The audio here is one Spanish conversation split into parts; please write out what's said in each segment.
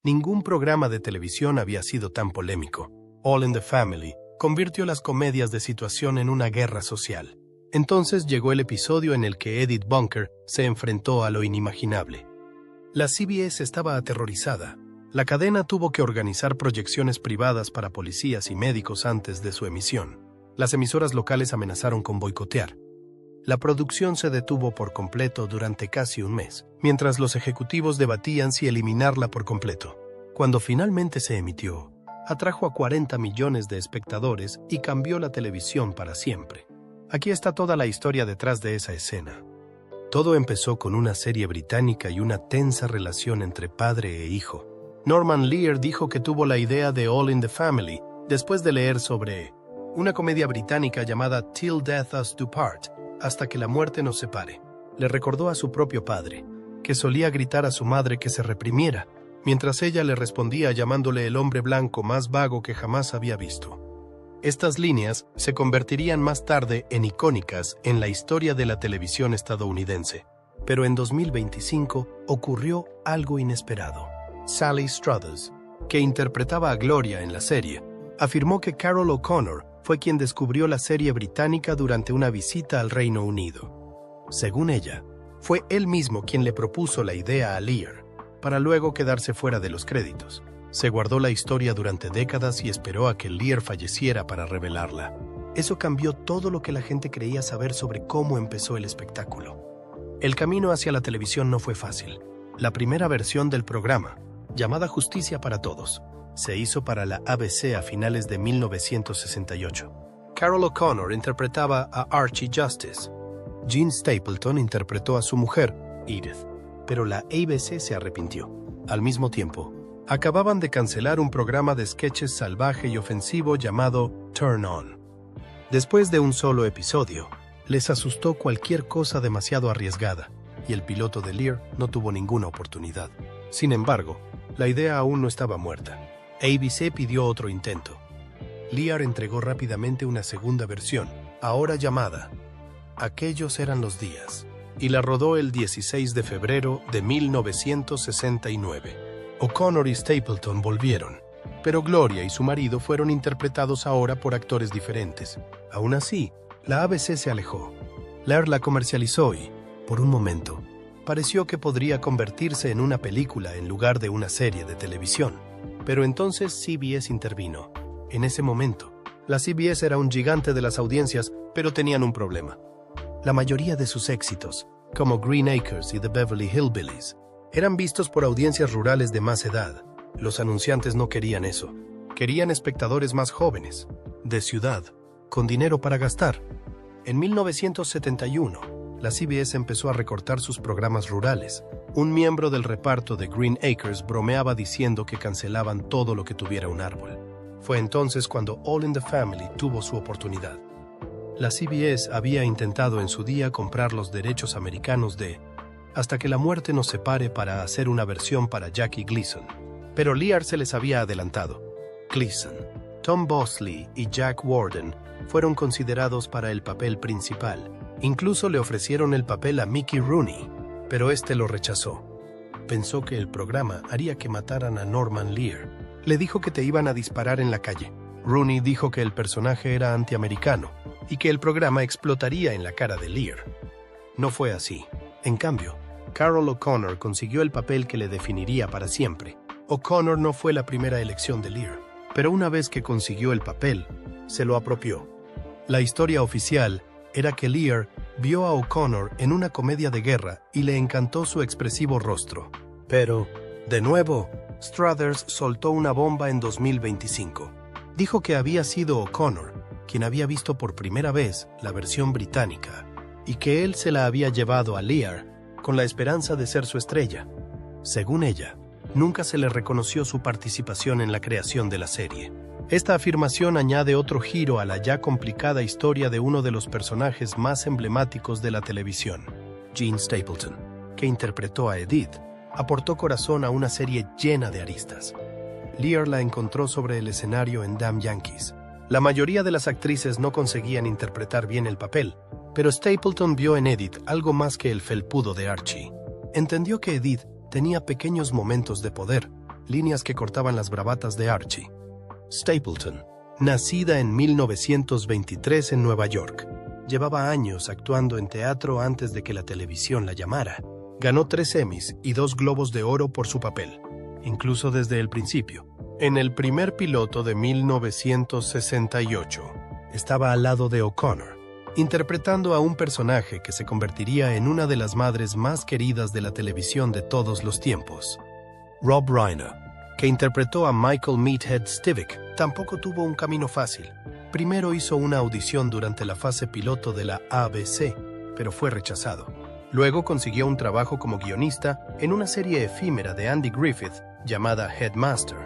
Ningún programa de televisión había sido tan polémico. All in the Family convirtió las comedias de situación en una guerra social. Entonces llegó el episodio en el que Edith Bunker se enfrentó a lo inimaginable. La CBS estaba aterrorizada. La cadena tuvo que organizar proyecciones privadas para policías y médicos antes de su emisión. Las emisoras locales amenazaron con boicotear. La producción se detuvo por completo durante casi un mes, mientras los ejecutivos debatían si eliminarla por completo. Cuando finalmente se emitió, atrajo a 40 millones de espectadores y cambió la televisión para siempre. Aquí está toda la historia detrás de esa escena. Todo empezó con una serie británica y una tensa relación entre padre e hijo. Norman Lear dijo que tuvo la idea de All in the Family después de leer sobre una comedia británica llamada Till Death Us Do Part, hasta que la muerte nos separe. Le recordó a su propio padre, que solía gritar a su madre que se reprimiera, mientras ella le respondía llamándole el hombre blanco más vago que jamás había visto. Estas líneas se convertirían más tarde en icónicas en la historia de la televisión estadounidense. Pero en 2025 ocurrió algo inesperado. Sally Struthers, que interpretaba a Gloria en la serie, afirmó que Carol O'Connor fue quien descubrió la serie británica durante una visita al Reino Unido. Según ella, fue él mismo quien le propuso la idea a Lear, para luego quedarse fuera de los créditos. Se guardó la historia durante décadas y esperó a que Lear falleciera para revelarla. Eso cambió todo lo que la gente creía saber sobre cómo empezó el espectáculo. El camino hacia la televisión no fue fácil. La primera versión del programa, llamada Justicia para Todos, se hizo para la ABC a finales de 1968. Carol O'Connor interpretaba a Archie Justice. Jean Stapleton interpretó a su mujer, Edith, pero la ABC se arrepintió. Al mismo tiempo, acababan de cancelar un programa de sketches salvaje y ofensivo llamado Turn On. Después de un solo episodio, les asustó cualquier cosa demasiado arriesgada, y el piloto de Lear no tuvo ninguna oportunidad. Sin embargo, la idea aún no estaba muerta. ABC pidió otro intento. Lear entregó rápidamente una segunda versión, ahora llamada Aquellos eran los días, y la rodó el 16 de febrero de 1969. O'Connor y Stapleton volvieron, pero Gloria y su marido fueron interpretados ahora por actores diferentes. Aún así, la ABC se alejó. Lear la comercializó y, por un momento, pareció que podría convertirse en una película en lugar de una serie de televisión. Pero entonces CBS intervino. En ese momento, la CBS era un gigante de las audiencias, pero tenían un problema. La mayoría de sus éxitos, como Green Acres y The Beverly Hillbillies, eran vistos por audiencias rurales de más edad. Los anunciantes no querían eso. Querían espectadores más jóvenes, de ciudad, con dinero para gastar. En 1971, la CBS empezó a recortar sus programas rurales. Un miembro del reparto de Green Acres bromeaba diciendo que cancelaban todo lo que tuviera un árbol. Fue entonces cuando All in the Family tuvo su oportunidad. La CBS había intentado en su día comprar los derechos americanos de Hasta que la muerte nos separe para hacer una versión para Jackie Gleason. Pero Lear se les había adelantado. Gleason, Tom Bosley y Jack Warden fueron considerados para el papel principal. Incluso le ofrecieron el papel a Mickey Rooney, pero este lo rechazó. Pensó que el programa haría que mataran a Norman Lear. Le dijo que te iban a disparar en la calle. Rooney dijo que el personaje era antiamericano y que el programa explotaría en la cara de Lear. No fue así. En cambio, Carol O'Connor consiguió el papel que le definiría para siempre. O'Connor no fue la primera elección de Lear, pero una vez que consiguió el papel, se lo apropió. La historia oficial era que Lear vio a O'Connor en una comedia de guerra y le encantó su expresivo rostro. Pero, de nuevo, Struthers soltó una bomba en 2025. Dijo que había sido O'Connor quien había visto por primera vez la versión británica y que él se la había llevado a Lear con la esperanza de ser su estrella. Según ella, nunca se le reconoció su participación en la creación de la serie. Esta afirmación añade otro giro a la ya complicada historia de uno de los personajes más emblemáticos de la televisión. Jean Stapleton, que interpretó a Edith, aportó corazón a una serie llena de aristas. Lear la encontró sobre el escenario en Damn Yankees. La mayoría de las actrices no conseguían interpretar bien el papel, pero Stapleton vio en Edith algo más que el felpudo de Archie. Entendió que Edith tenía pequeños momentos de poder. líneas que cortaban las bravatas de Archie. Stapleton, nacida en 1923 en Nueva York, llevaba años actuando en teatro antes de que la televisión la llamara. Ganó 3 Emmys y 2 Globos de Oro por su papel, incluso desde el principio. En el primer piloto de 1968, estaba al lado de O'Connor, interpretando a un personaje que se convertiría en una de las madres más queridas de la televisión de todos los tiempos. Rob Reiner, que interpretó a Michael Meathead Stivic, tampoco tuvo un camino fácil. Primero hizo una audición durante la fase piloto de la ABC, pero fue rechazado. Luego consiguió un trabajo como guionista en una serie efímera de Andy Griffith llamada Headmaster.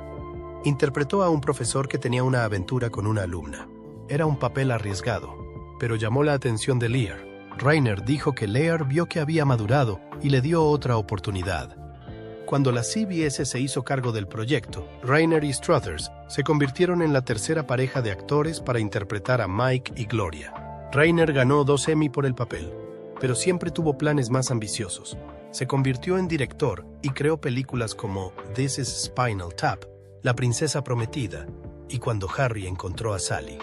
Interpretó a un profesor que tenía una aventura con una alumna. Era un papel arriesgado, pero llamó la atención de Lear. Reiner dijo que Lear vio que había madurado y le dio otra oportunidad. Cuando la CBS se hizo cargo del proyecto, Reiner y Struthers se convirtieron en la tercera pareja de actores para interpretar a Mike y Gloria. Reiner ganó 2 Emmy por el papel, pero siempre tuvo planes más ambiciosos. Se convirtió en director y creó películas como This is Spinal Tap, La princesa prometida y Cuando Harry encontró a Sally.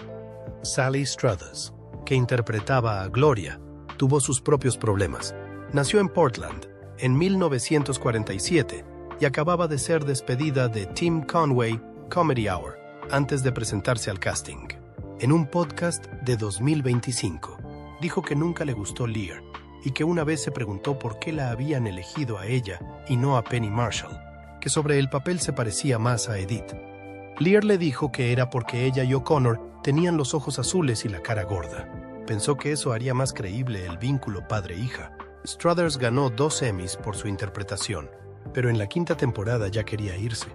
Sally Struthers, que interpretaba a Gloria, tuvo sus propios problemas. Nació en Portland en 1947 y acababa de ser despedida de Tim Conway Comedy Hour antes de presentarse al casting. En un podcast de 2025, dijo que nunca le gustó Lear y que una vez se preguntó por qué la habían elegido a ella y no a Penny Marshall, que sobre el papel se parecía más a Edith. Lear le dijo que era porque ella y O'Connor tenían los ojos azules y la cara gorda. Pensó que eso haría más creíble el vínculo padre-hija. Struthers ganó 2 Emmys por su interpretación, pero en la 5ª temporada ya quería irse.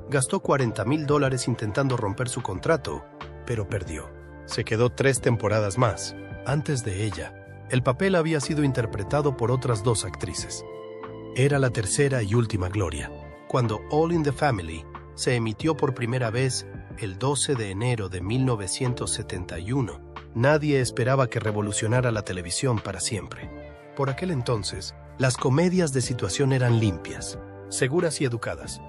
Gastó $40,000 intentando romper su contrato, pero perdió. Se quedó 3 temporadas más. Antes de ella, el papel había sido interpretado por otras 2 actrices. Era la tercera y última Gloria. Cuando All in the Family se emitió por primera vez el 12 de enero de 1971, nadie esperaba que revolucionara la televisión para siempre. Por aquel entonces, las comedias de situación eran limpias, seguras y educadas.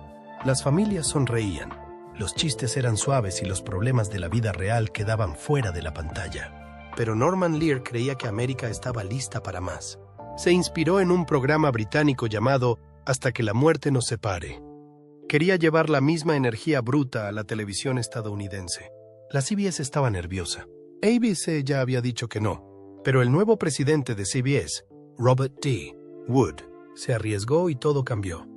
Las familias sonreían, los chistes eran suaves y los problemas de la vida real quedaban fuera de la pantalla. Pero Norman Lear creía que América estaba lista para más. Se inspiró en un programa británico llamado Hasta que la muerte nos separe. Quería llevar la misma energía bruta a la televisión estadounidense. La CBS estaba nerviosa. ABC ya había dicho que no, pero el nuevo presidente de CBS, Robert D. Wood, se arriesgó y todo cambió.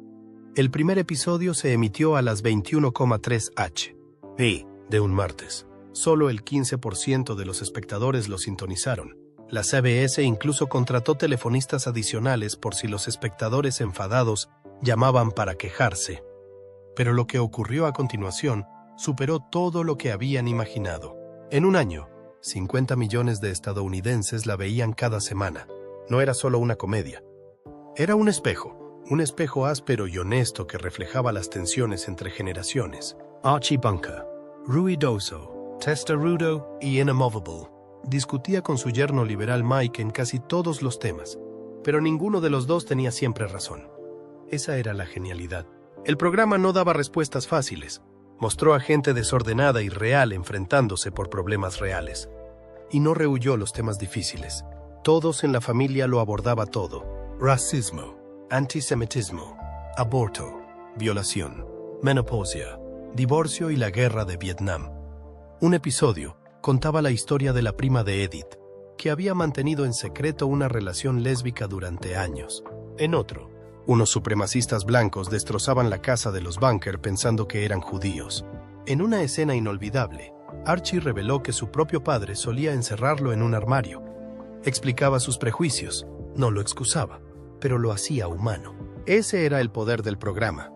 El primer episodio se emitió a las 21:03 h.p. de un martes. Solo el 15% de los espectadores lo sintonizaron. La CBS incluso contrató telefonistas adicionales por si los espectadores enfadados llamaban para quejarse. Pero lo que ocurrió a continuación superó todo lo que habían imaginado. En un año, 50 millones de estadounidenses la veían cada semana. No era solo una comedia. Era un espejo áspero y honesto que reflejaba las tensiones entre generaciones. Archie Bunker, ruidoso, testarudo y inamovable, discutía con su yerno liberal Mike en casi todos los temas, pero ninguno de los dos tenía siempre razón. Esa era la genialidad. El programa no daba respuestas fáciles. Mostró a gente desordenada y real enfrentándose por problemas reales. Y no rehuyó los temas difíciles. Todos en la familia lo abordaba todo. Racismo, antisemitismo, aborto, violación, menopausia, divorcio y la guerra de Vietnam. Un episodio contaba la historia de la prima de Edith, que había mantenido en secreto una relación lésbica durante años. En otro, unos supremacistas blancos destrozaban la casa de los Bunker pensando que eran judíos. En una escena inolvidable, Archie reveló que su propio padre solía encerrarlo en un armario. Explicaba sus prejuicios, no lo excusaba, pero lo hacía humano. Ese era el poder del programa.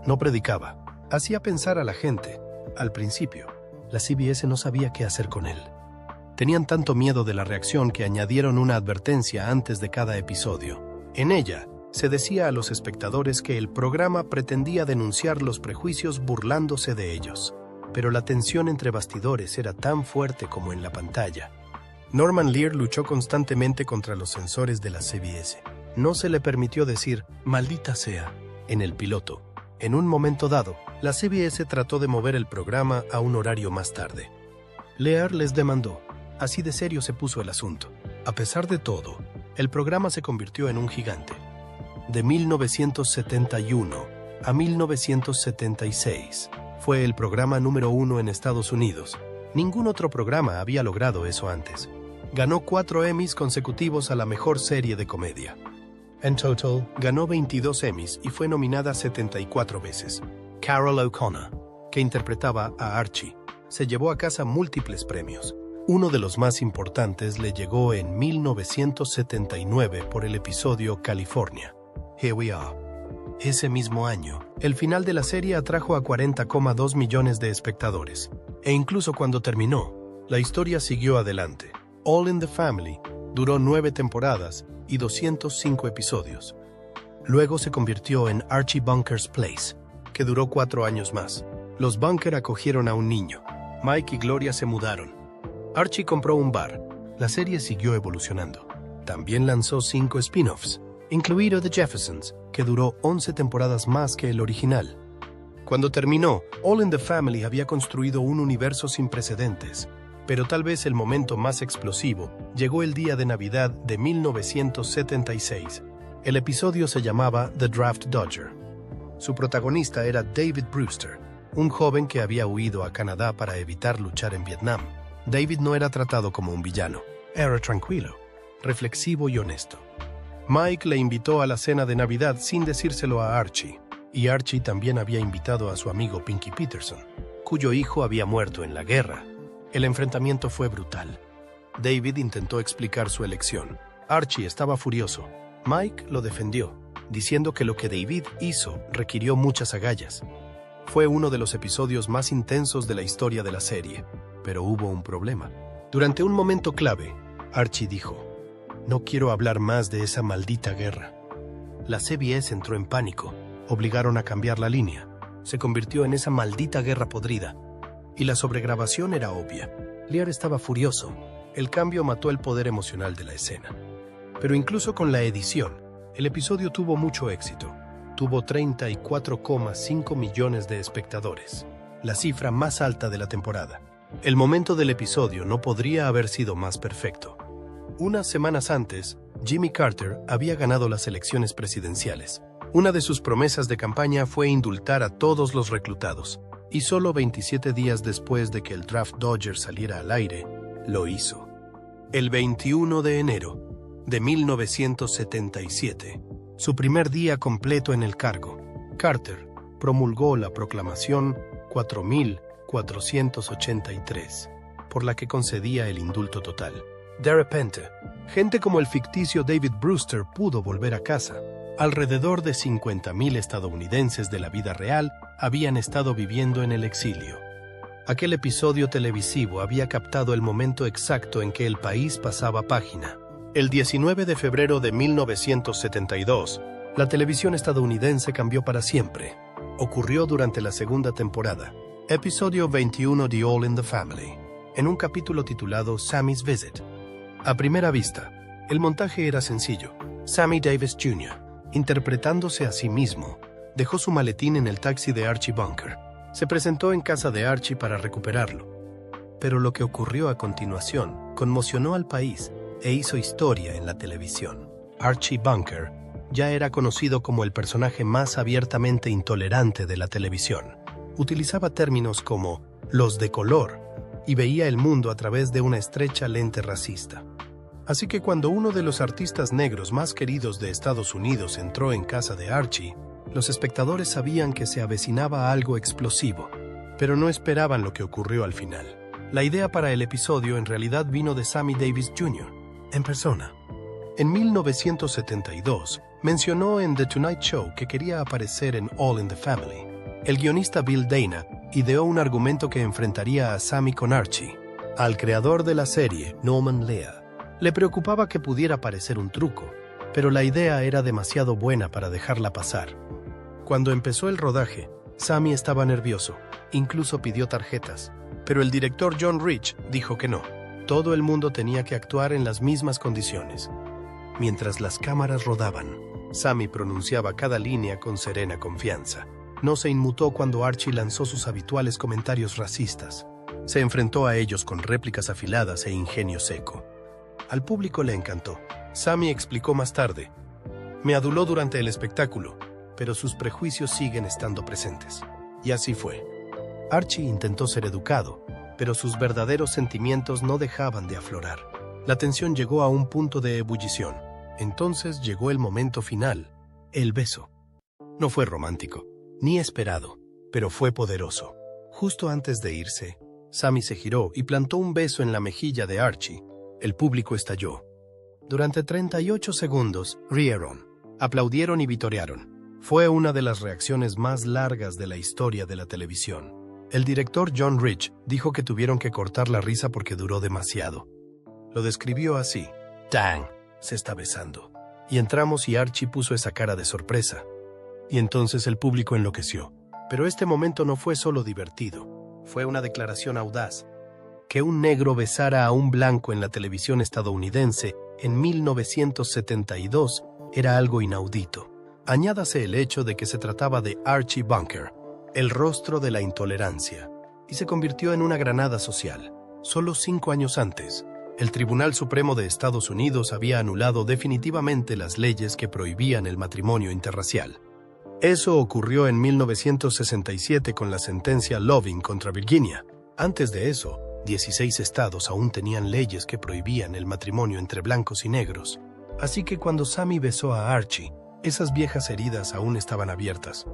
No predicaba, hacía pensar a la gente. Al principio, la CBS no sabía qué hacer con él. Tenían tanto miedo de la reacción que añadieron una advertencia antes de cada episodio. En ella, se decía a los espectadores que el programa pretendía denunciar los prejuicios burlándose de ellos. Pero la tensión entre bastidores era tan fuerte como en la pantalla. Norman Lear luchó constantemente contra los censores de la CBS. No se le permitió decir «maldita sea» en el piloto, En un momento dado, la CBS trató de mover el programa a un horario más tarde. Lear les demandó. Así de serio se puso el asunto. A pesar de todo, el programa se convirtió en un gigante. De 1971 a 1976, fue el programa número 1 en Estados Unidos. Ningún otro programa había logrado eso antes. Ganó 4 Emmys consecutivos a la mejor serie de comedia. En total, ganó 22 Emmys y fue nominada 74 veces. Carol O'Connor, que interpretaba a Archie, se llevó a casa múltiples premios. Uno de los más importantes le llegó en 1979 por el episodio California. Here We Are. Ese mismo año, el final de la serie atrajo a 40,2 millones de espectadores. E incluso cuando terminó, la historia siguió adelante. All in the Family duró 9 temporadas y 205 episodios. Luego se convirtió en Archie Bunker's Place, que duró 4 años más. Los Bunker acogieron a un niño. Mike y Gloria se mudaron. Archie compró un bar. La serie siguió evolucionando. También lanzó 5 spin-offs, incluido The Jeffersons, que duró 11 temporadas más que el original. Cuando terminó, All in the Family había construido un universo sin precedentes, pero tal vez el momento más explosivo llegó el día de Navidad de 1976. El episodio se llamaba The Draft Dodger. Su protagonista era David Brewster, un joven que había huido a Canadá para evitar luchar en Vietnam. David no era tratado como un villano, era tranquilo, reflexivo y honesto. Mike le invitó a la cena de Navidad sin decírselo a Archie, y Archie también había invitado a su amigo Pinky Peterson, cuyo hijo había muerto en la guerra. El enfrentamiento fue brutal. David intentó explicar su elección. Archie estaba furioso. Mike lo defendió, diciendo que lo que David hizo requirió muchas agallas. Fue uno de los episodios más intensos de la historia de la serie, pero hubo un problema. Durante un momento clave, Archie dijo: "No quiero hablar más de esa maldita guerra". La CBS entró en pánico. Obligaron a cambiar la línea. Se convirtió en esa maldita guerra podrida. Y la sobregrabación era obvia. Lear estaba furioso. El cambio mató el poder emocional de la escena. Pero incluso con la edición, el episodio tuvo mucho éxito. Tuvo 34,5 millones de espectadores, la cifra más alta de la temporada. El momento del episodio no podría haber sido más perfecto. Unas semanas antes, Jimmy Carter había ganado las elecciones presidenciales. Una de sus promesas de campaña fue indultar a todos los reclutados, y solo 27 días después de que el Draft Dodger saliera al aire, lo hizo. El 21 de enero de 1977, su primer día completo en el cargo, Carter promulgó la Proclamación 4483, por la que concedía el indulto total. De repente, gente como el ficticio David Brewster pudo volver a casa. Alrededor de 50,000 estadounidenses de la vida real habían estado viviendo en el exilio. Aquel episodio televisivo había captado el momento exacto en que el país pasaba página. El 19 de febrero de 1972, la televisión estadounidense cambió para siempre. Ocurrió durante la segunda temporada, episodio 21 de All in the Family, en un capítulo titulado Sammy's Visit. A primera vista, el montaje era sencillo. Sammy Davis Jr., interpretándose a sí mismo, dejó su maletín en el taxi de Archie Bunker. Se presentó en casa de Archie para recuperarlo. Pero lo que ocurrió a continuación conmocionó al país e hizo historia en la televisión. Archie Bunker ya era conocido como el personaje más abiertamente intolerante de la televisión. Utilizaba términos como "los de color" y veía el mundo a través de una estrecha lente racista. Así que cuando uno de los artistas negros más queridos de Estados Unidos entró en casa de Archie, los espectadores sabían que se avecinaba algo explosivo, pero no esperaban lo que ocurrió al final. La idea para el episodio en realidad vino de Sammy Davis Jr., en persona. En 1972, mencionó en The Tonight Show que quería aparecer en All in the Family. El guionista Bill Dana ideó un argumento que enfrentaría a Sammy con Archie. Al creador de la serie, Norman Lear, le preocupaba que pudiera parecer un truco, pero la idea era demasiado buena para dejarla pasar. Cuando empezó el rodaje, Sammy estaba nervioso, incluso pidió tarjetas, pero el director John Rich dijo que no. Todo el mundo tenía que actuar en las mismas condiciones. Mientras las cámaras rodaban, Sammy pronunciaba cada línea con serena confianza. no se inmutó cuando Archie lanzó sus habituales comentarios racistas. Se enfrentó a ellos con réplicas afiladas e ingenio seco. Al público le encantó. Sammy explicó más tarde: "Me aduló durante el espectáculo, pero sus prejuicios siguen estando presentes". Y así fue. Archie intentó ser educado, pero sus verdaderos sentimientos no dejaban de aflorar. La tensión llegó a un punto de ebullición. Entonces llegó el momento final, el beso. No fue romántico, ni esperado, pero fue poderoso. Justo antes de irse, Sammy se giró y plantó un beso en la mejilla de Archie. El público estalló. Durante 38 segundos, rieron, aplaudieron y vitorearon. Fue una de las reacciones más largas de la historia de la televisión. El director John Rich dijo que tuvieron que cortar la risa porque duró demasiado. Lo describió así: "Dang, se está besando". Y entramos y Archie puso esa cara de sorpresa. Y entonces el público enloqueció. Pero este momento no fue solo divertido. Fue una declaración audaz. Que un negro besara a un blanco en la televisión estadounidense en 1972 era algo inaudito. Añádase el hecho de que se trataba de Archie Bunker, el rostro de la intolerancia, y se convirtió en una granada social. Solo 5 años antes, el Tribunal Supremo de Estados Unidos había anulado definitivamente las leyes que prohibían el matrimonio interracial. Eso ocurrió en 1967 con la sentencia Loving contra Virginia. Antes de eso, 16 estados aún tenían leyes que prohibían el matrimonio entre blancos y negros. Así que cuando Sammy besó a Archie, esas viejas heridas aún estaban abiertas.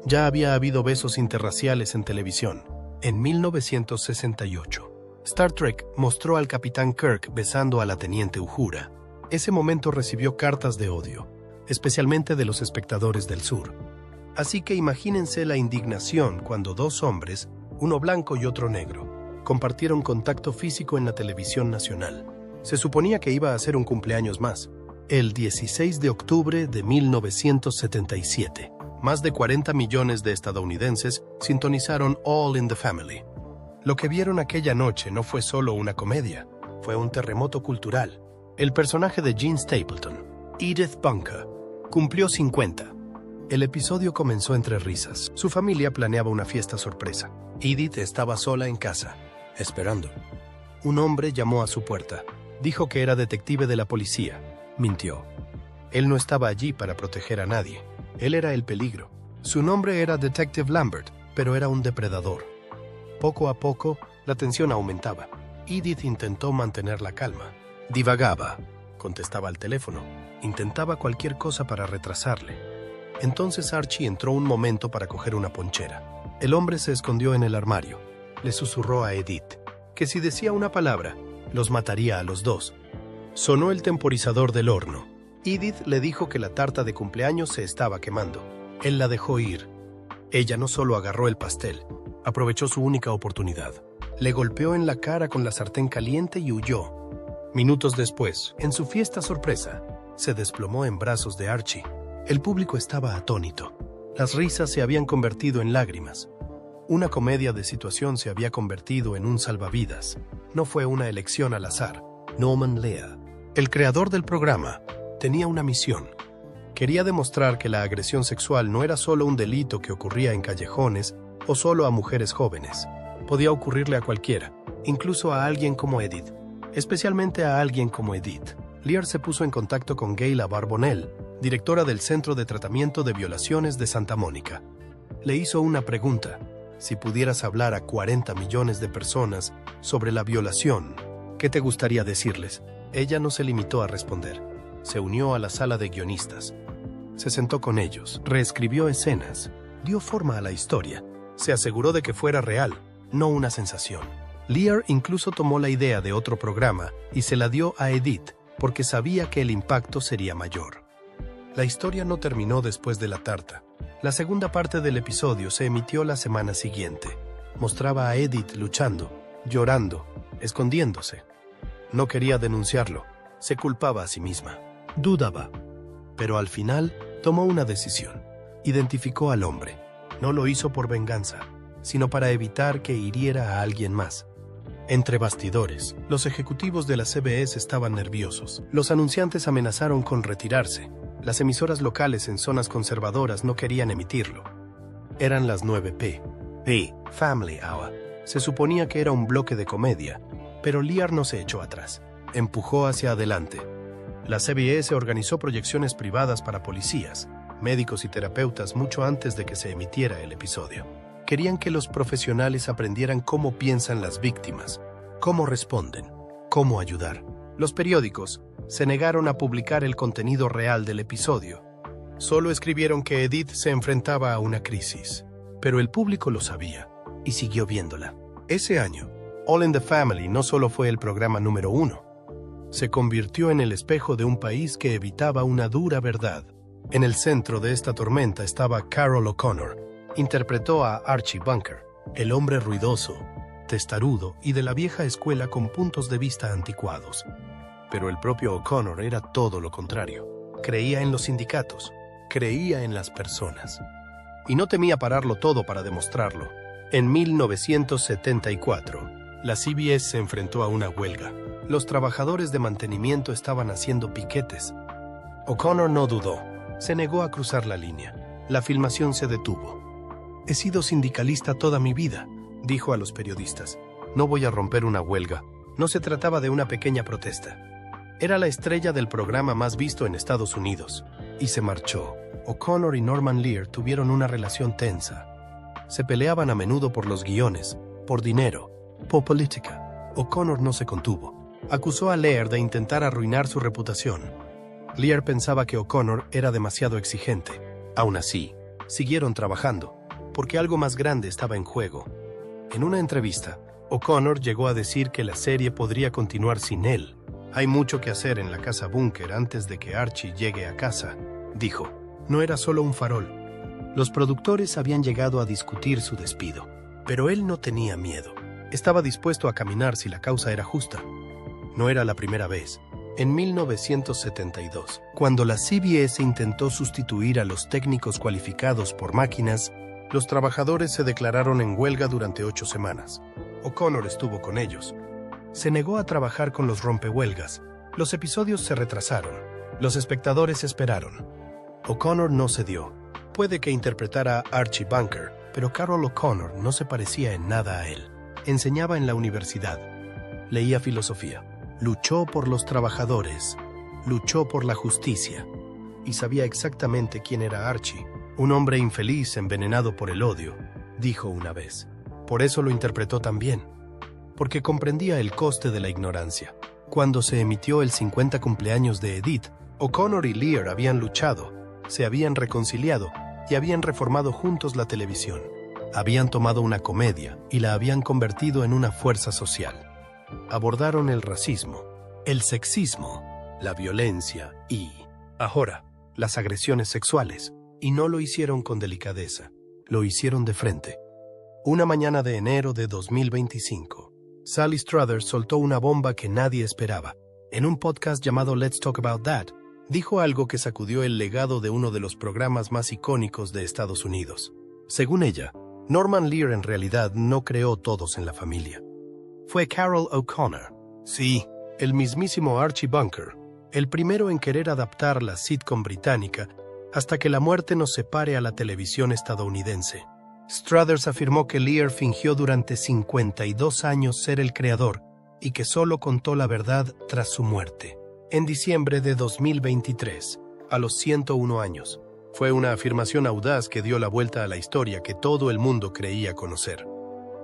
Ya había habido besos interraciales en televisión. En 1968, Star Trek mostró al Capitán Kirk besando a la Teniente Uhura. Ese momento recibió cartas de odio, especialmente de los espectadores del sur. Así que imagínense la indignación cuando 2 hombres, uno blanco y otro negro, compartieron contacto físico en la televisión nacional. Se suponía que iba a ser un cumpleaños más. El 16 de octubre de 1977, más de 40 millones de estadounidenses sintonizaron All in the Family. Lo que vieron aquella noche no fue solo una comedia, fue un terremoto cultural. El personaje de Jean Stapleton, Edith Bunker, cumplió 50. El episodio comenzó entre risas. Su familia planeaba una fiesta sorpresa. Edith estaba sola en casa, esperando. Un hombre llamó a su puerta. Dijo que era detective de la policía. Mintió. Él no estaba allí para proteger a nadie. Él era el peligro. Su nombre era Detective Lambert, pero era un depredador. Poco a poco, la tensión aumentaba. Edith intentó mantener la calma. Divagaba. Contestaba al teléfono. Intentaba cualquier cosa para retrasarle. Entonces Archie entró un momento para coger una ponchera. El hombre se escondió en el armario. Le susurró a Edith que si decía una palabra, los mataría a los dos. Sonó el temporizador del horno. Edith le dijo que la tarta de cumpleaños se estaba quemando. Él la dejó ir. Ella no solo agarró el pastel, aprovechó su única oportunidad. Le golpeó en la cara con la sartén caliente y huyó. Minutos después, en su fiesta sorpresa, se desplomó en brazos de Archie. El público estaba atónito. Las risas se habían convertido en lágrimas. Una comedia de situación se había convertido en un salvavidas. No fue una elección al azar. Norman Lear, el creador del programa, tenía una misión. Quería demostrar que la agresión sexual no era solo un delito que ocurría en callejones o solo a mujeres jóvenes. Podía ocurrirle a cualquiera, incluso a alguien como Edith. Especialmente a alguien como Edith. Lear se puso en contacto con Gayla Barbonell, directora del Centro de Tratamiento de Violaciones de Santa Mónica. Le hizo una pregunta: si pudieras hablar a 40 millones de personas sobre la violación, ¿qué te gustaría decirles? Ella no se limitó a responder. Se unió a la sala de guionistas. Se sentó con ellos, reescribió escenas, dio forma a la historia. Se aseguró de que fuera real, no una sensación. Lear incluso tomó la idea de otro programa y se la dio a Edith porque sabía que el impacto sería mayor. La historia no terminó después de la tarta. La segunda parte del episodio se emitió la semana siguiente. Mostraba a Edith luchando, llorando, escondiéndose. No quería denunciarlo. Se culpaba a sí misma. Dudaba. Pero al final tomó una decisión. Identificó al hombre. No lo hizo por venganza, sino para evitar que hiriera a alguien más. Entre bastidores, los ejecutivos de la CBS estaban nerviosos. Los anunciantes amenazaron con retirarse. Las emisoras locales en zonas conservadoras no querían emitirlo. Eran las 9 p. Family Hour. Se suponía que era un bloque de comedia, pero Lear no se echó atrás. Empujó hacia adelante. La CBS organizó proyecciones privadas para policías, médicos y terapeutas mucho antes de que se emitiera el episodio. Querían que los profesionales aprendieran cómo piensan las víctimas, cómo responden, cómo ayudar. Los periódicos se negaron a publicar el contenido real del episodio. Solo escribieron que Edith se enfrentaba a una crisis, pero el público lo sabía y siguió viéndola. Ese año, All in the Family no solo fue el programa número 1, se convirtió en el espejo de un país que evitaba una dura verdad. En el centro de esta tormenta estaba Carroll O'Connor. Interpretó a Archie Bunker, el hombre ruidoso, testarudo y de la vieja escuela con puntos de vista anticuados. Pero el propio O'Connor era todo lo contrario. Creía en los sindicatos, creía en las personas. Y no temía pararlo todo para demostrarlo. En 1974, la CBS se enfrentó a una huelga. Los trabajadores de mantenimiento estaban haciendo piquetes. O'Connor no dudó. Se negó a cruzar la línea. La filmación se detuvo. «He sido sindicalista toda mi vida», dijo a los periodistas. «No voy a romper una huelga». No se trataba de una pequeña protesta. Era la estrella del programa más visto en Estados Unidos. Y se marchó. O'Connor y Norman Lear tuvieron una relación tensa. Se peleaban a menudo por los guiones, por dinero, por política. O'Connor no se contuvo. Acusó a Lear de intentar arruinar su reputación. Lear pensaba que O'Connor era demasiado exigente. Aún así, siguieron trabajando, porque algo más grande estaba en juego. En una entrevista, O'Connor llegó a decir que la serie podría continuar sin él. «Hay mucho que hacer en la casa Bunker antes de que Archie llegue a casa», dijo. No era solo un farol. Los productores habían llegado a discutir su despido, pero él no tenía miedo. Estaba dispuesto a caminar si la causa era justa. No era la primera vez. En 1972, cuando la CBS intentó sustituir a los técnicos cualificados por máquinas, los trabajadores se declararon en huelga durante 8 semanas. O'Connor estuvo con ellos. Se negó a trabajar con los rompehuelgas. Los episodios se retrasaron. Los espectadores esperaron. O'Connor no cedió. Puede que interpretara a Archie Bunker, pero Carroll O'Connor no se parecía en nada a él. Enseñaba en la universidad. Leía filosofía. Luchó por los trabajadores. Luchó por la justicia. Y sabía exactamente quién era Archie. Un hombre infeliz envenenado por el odio, dijo una vez. Por eso lo interpretó tan bien. Porque comprendía el coste de la ignorancia. Cuando se emitió el 50 cumpleaños de Edith, O'Connor y Lear habían luchado, se habían reconciliado y habían reformado juntos la televisión. Habían tomado una comedia y la habían convertido en una fuerza social. Abordaron el racismo, el sexismo, la violencia y, ahora, las agresiones sexuales. Y no lo hicieron con delicadeza, lo hicieron de frente. Una mañana de enero de 2025, Sally Struthers soltó una bomba que nadie esperaba. En un podcast llamado Let's Talk About That, dijo algo que sacudió el legado de uno de los programas más icónicos de Estados Unidos. Según ella, Norman Lear en realidad no creó Todos en la Familia. Fue Carroll O'Connor. Sí, el mismísimo Archie Bunker, el primero en querer adaptar la sitcom británica hasta que la muerte nos separe a la televisión estadounidense. Struthers afirmó que Lear fingió durante 52 años ser el creador y que solo contó la verdad tras su muerte. En diciembre de 2023, a los 101 años, fue una afirmación audaz que dio la vuelta a la historia que todo el mundo creía conocer.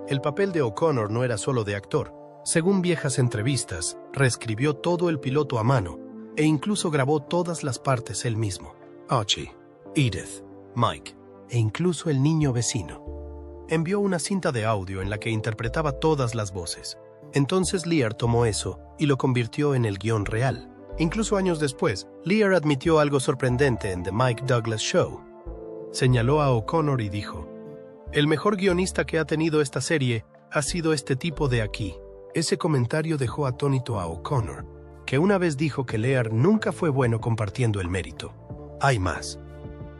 El papel de O'Connor no era solo de actor. Según viejas entrevistas, reescribió todo el piloto a mano e incluso grabó todas las partes él mismo. Archie, Edith, Mike e incluso el niño vecino. Envió una cinta de audio en la que interpretaba todas las voces. Entonces Lear tomó eso y lo convirtió en el guión real. Incluso años después, Lear admitió algo sorprendente en The Mike Douglas Show. Señaló a O'Connor y dijo: «El mejor guionista que ha tenido esta serie ha sido este tipo de aquí». Ese comentario dejó atónito a O'Connor, que una vez dijo que Lear nunca fue bueno compartiendo el mérito. Hay más.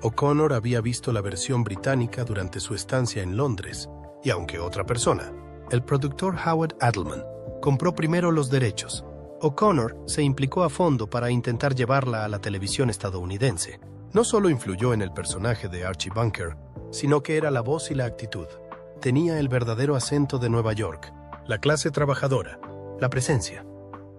O'Connor había visto la versión británica durante su estancia en Londres, y aunque otra persona, el productor Howard Adelman, compró primero los derechos, O'Connor se implicó a fondo para intentar llevarla a la televisión estadounidense. No solo influyó en el personaje de Archie Bunker, sino que era la voz y la actitud. Tenía el verdadero acento de Nueva York, la clase trabajadora, la presencia.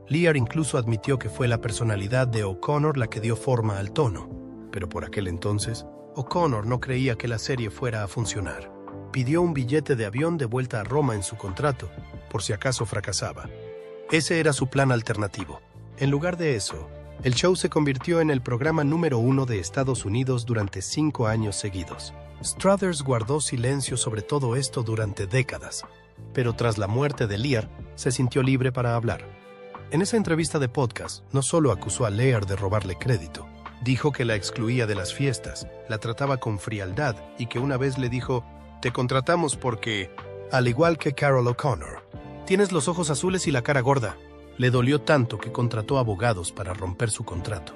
Lear incluso admitió que fue la personalidad de O'Connor la que dio forma al tono, pero por aquel entonces, O'Connor no creía que la serie fuera a funcionar. Pidió un billete de avión de vuelta a Roma en su contrato, por si acaso fracasaba. Ese era su plan alternativo. En lugar de eso, el show se convirtió en el programa número 1 de Estados Unidos durante 5 años seguidos. Struthers guardó silencio sobre todo esto durante décadas, pero tras la muerte de Lear, se sintió libre para hablar. En esa entrevista de podcast, no solo acusó a Lear de robarle crédito, dijo que la excluía de las fiestas, la trataba con frialdad y que una vez le dijo, «Te contratamos porque, al igual que Carol O'Connor, tienes los ojos azules y la cara gorda». Le dolió tanto que contrató abogados para romper su contrato.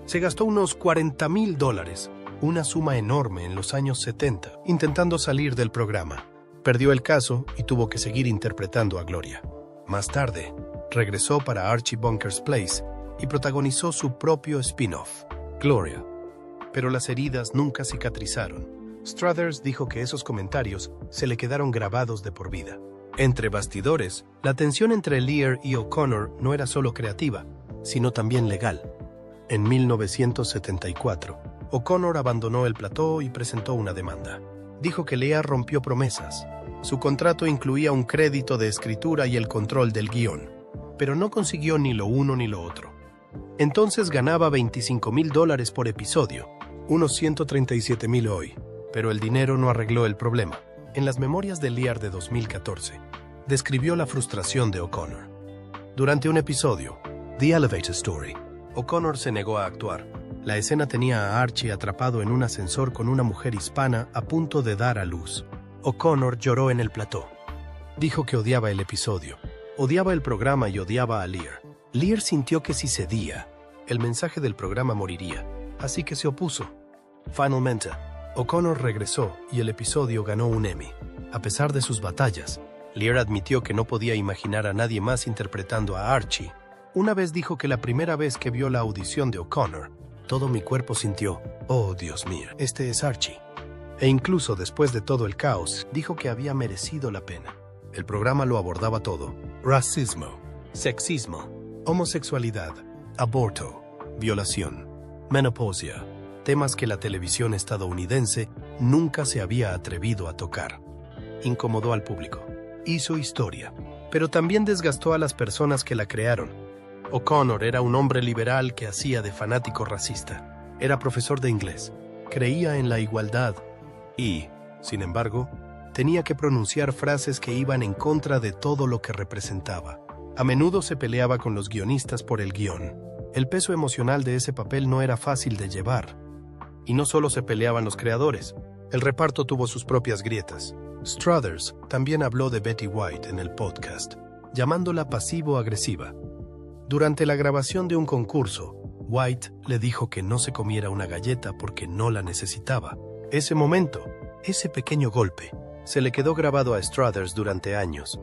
Se gastó unos $40,000, una suma enorme en los años 70, intentando salir del programa. Perdió el caso y tuvo que seguir interpretando a Gloria. Más tarde, regresó para Archie Bunker's Place y protagonizó su propio spin-off, Gloria. Pero las heridas nunca cicatrizaron. Struthers dijo que esos comentarios se le quedaron grabados de por vida. Entre bastidores, la tensión entre Lear y O'Connor no era solo creativa, sino también legal. En 1974, O'Connor abandonó el plató y presentó una demanda. Dijo que Lear rompió promesas. Su contrato incluía un crédito de escritura y el control del guión, pero no consiguió ni lo uno ni lo otro. Entonces ganaba $25,000 por episodio, unos $137,000 hoy, pero el dinero no arregló el problema. En las memorias de Lear de 2014, describió la frustración de O'Connor. Durante un episodio, The Elevator Story, O'Connor se negó a actuar. La escena tenía a Archie atrapado en un ascensor con una mujer hispana a punto de dar a luz. O'Connor lloró en el plató. Dijo que odiaba el episodio, odiaba el programa y odiaba a Lear. Lear sintió que si cedía, el mensaje del programa moriría, así que se opuso. Finalmente, O'Connor regresó y el episodio ganó un Emmy. A pesar de sus batallas, Lear admitió que no podía imaginar a nadie más interpretando a Archie. Una vez dijo que la primera vez que vio la audición de O'Connor, todo mi cuerpo sintió, «Oh, Dios mío, este es Archie». E incluso después de todo el caos, dijo que había merecido la pena. El programa lo abordaba todo: racismo, sexismo, homosexualidad, aborto, violación, menopausia, temas que la televisión estadounidense nunca se había atrevido a tocar. Incomodó al público. Hizo historia, pero también desgastó a las personas que la crearon. O'Connor era un hombre liberal que hacía de fanático racista. Era profesor de inglés, creía en la igualdad y, sin embargo, tenía que pronunciar frases que iban en contra de todo lo que representaba. A menudo se peleaba con los guionistas por el guión. El peso emocional de ese papel no era fácil de llevar. Y no solo se peleaban los creadores, el reparto tuvo sus propias grietas. Struthers también habló de Betty White en el podcast, llamándola pasivo-agresiva. Durante la grabación de un concurso, White le dijo que no se comiera una galleta porque no la necesitaba. Ese momento, ese pequeño golpe, se le quedó grabado a Struthers durante años.